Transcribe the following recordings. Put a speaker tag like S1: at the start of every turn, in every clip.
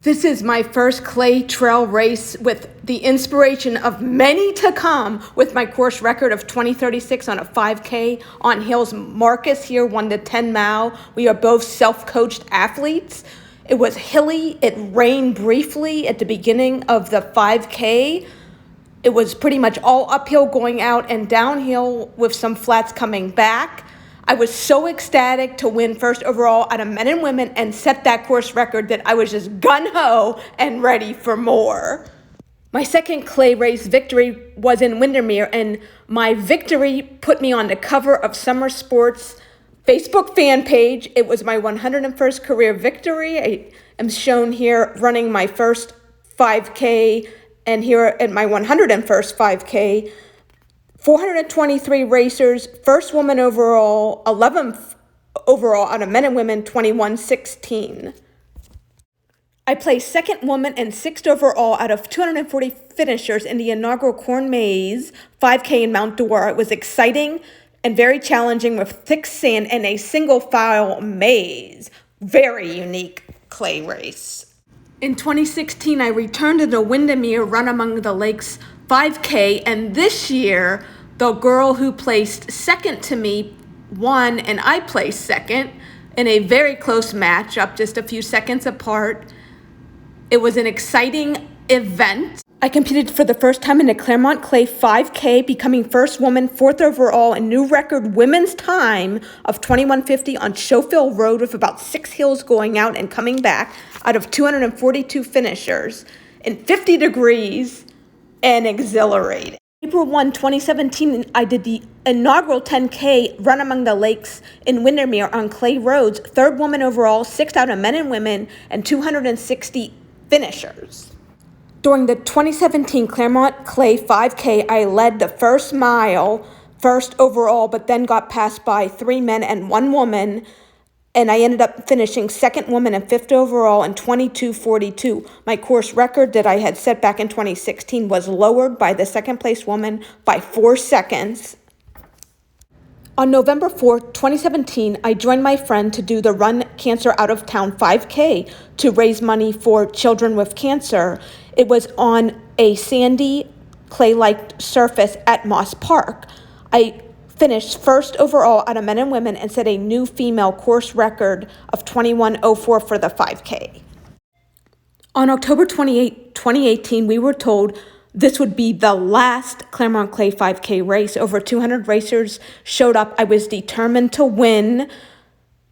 S1: This is my first clay trail race with the inspiration of many to come with my course record of 20:36 on a 5K on hills. Marcus here won the 10 mile. We are both self-coached athletes. It was hilly. It rained briefly at the beginning of the 5K. It was pretty much all uphill going out and downhill with some flats coming back. I was so ecstatic to win first overall out of men and women and set that course record that I was just gung-ho and ready for more. My second clay race victory was in Windermere, and my victory put me on the cover of Summer Sports Facebook fan page. It was my 101st career victory. I am shown here running my first 5K, and here at my 101st 5K. 423 racers, first woman overall, 11th overall out of men and women, 21:16. I placed second woman and sixth overall out of 240 finishers in the inaugural Corn Maze 5K in Mount Dora. It was exciting and very challenging with thick sand and a single file maze. Very unique clay race. In 2016, I returned to the Windermere Run Among the Lakes 5K, and this year, the girl who placed second to me won, and I placed second in a very close matchup, just a few seconds apart. It was an exciting event. I competed for the first time in the Claremont Clay 5K, becoming first woman, fourth overall, and new record women's time of 21:50 on Schofield Road with about 6 hills going out and coming back out of 242 finishers in 50 degrees and exhilarating. April 1, 2017, I did the inaugural 10K Run Among the Lakes in Windermere on clay roads, third woman overall, sixth out of men and women, and 260 finishers. During the 2017 Claremont Clay 5K, I led the first mile, first overall, but then got passed by 3 men and 1 woman, and I ended up finishing second woman and fifth overall in 22:42. My course record that I had set back in 2016 was lowered by the second place woman by 4 seconds. On November 4th, 2017, I joined my friend to do the Run Cancer Out of Town 5K to raise money for children with cancer. It was on a sandy, clay-like surface at Moss Park. I finished first overall out of men and women and set a new female course record of 21:04 for the 5K. On October 28, 2018, we were told this would be the last Claremont Clay 5K race. Over 200 racers showed up. I was determined to win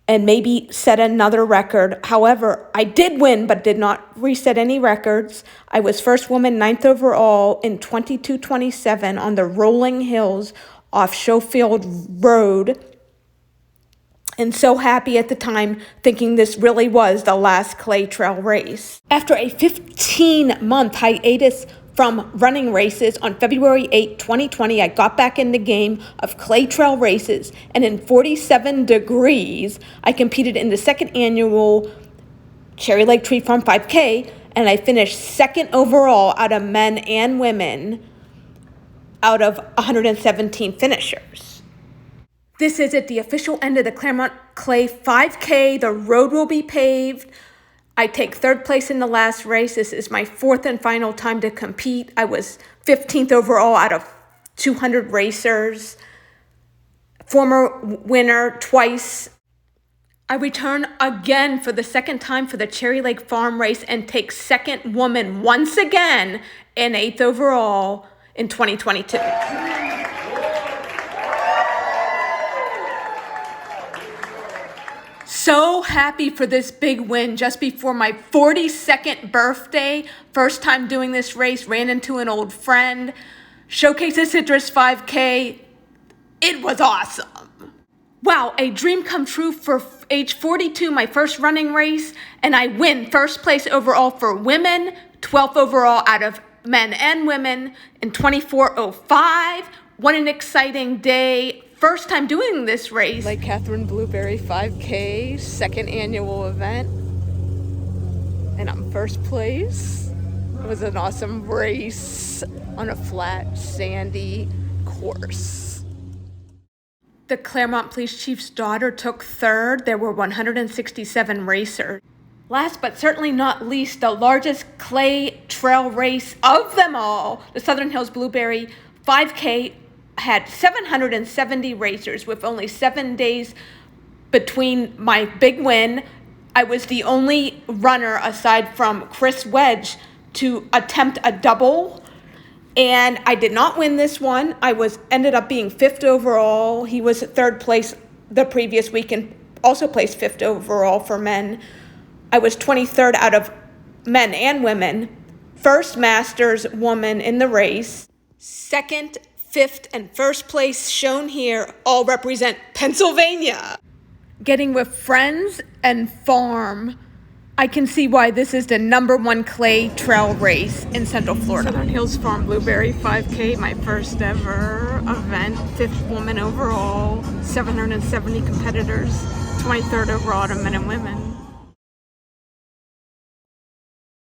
S1: and maybe set another record. However, I did win, but did not reset any records. I was first woman, 9th overall in 22:27 on the rolling hills off Schofield Road. And so happy at the time, thinking this really was the last clay trail race. After a 15-month hiatus from running races, on February 8, 2020, I got back in the game of clay trail races, and in 47 degrees, I competed in the second annual Cherry Lake Tree Farm 5K, and I finished second overall out of men and women out of 117 finishers. This is at the official end of the Claremont Clay 5K. The road will be paved. I take third place in the last race. This is my fourth and final time to compete. I was 15th overall out of 200 racers. Former winner twice. I return again for the second time for the Cherry Lake Farm race and take second woman once again and 8th overall in 2022. So happy for this big win just before my 42nd birthday. First time doing this race, ran into an old friend. Showcase the Citrus 5K. It was awesome. Wow, a dream come true for age 42, my first running race, and I win first place overall for women, 12th overall out of men and women in 24:05. What an exciting day. First time doing this race. Lake Catherine Blueberry 5K, second annual event. And I'm first place. It was an awesome race on a flat, sandy course. The Claremont Police Chief's daughter took third. There were 167 racers. Last but certainly not least, the largest clay trail race of them all, the Southern Hills Blueberry 5K, had 770 racers with only 7 days between my big win. I was the only runner aside from Chris Wedge to attempt a double, and I did not win this one. I ended up being 5th overall. He was 3rd place the previous week and also placed 5th overall for men. I was 23rd out of men and women. First Masters woman in the race. 2nd, 5th, and 1st place shown here all represent Pennsylvania. Getting with friends and farm, I can see why this is the #1 clay trail race in Central Florida. Southern Hills Farm Blueberry 5K, my first ever event, 5th woman overall, 770 competitors, 23rd overall to men and women.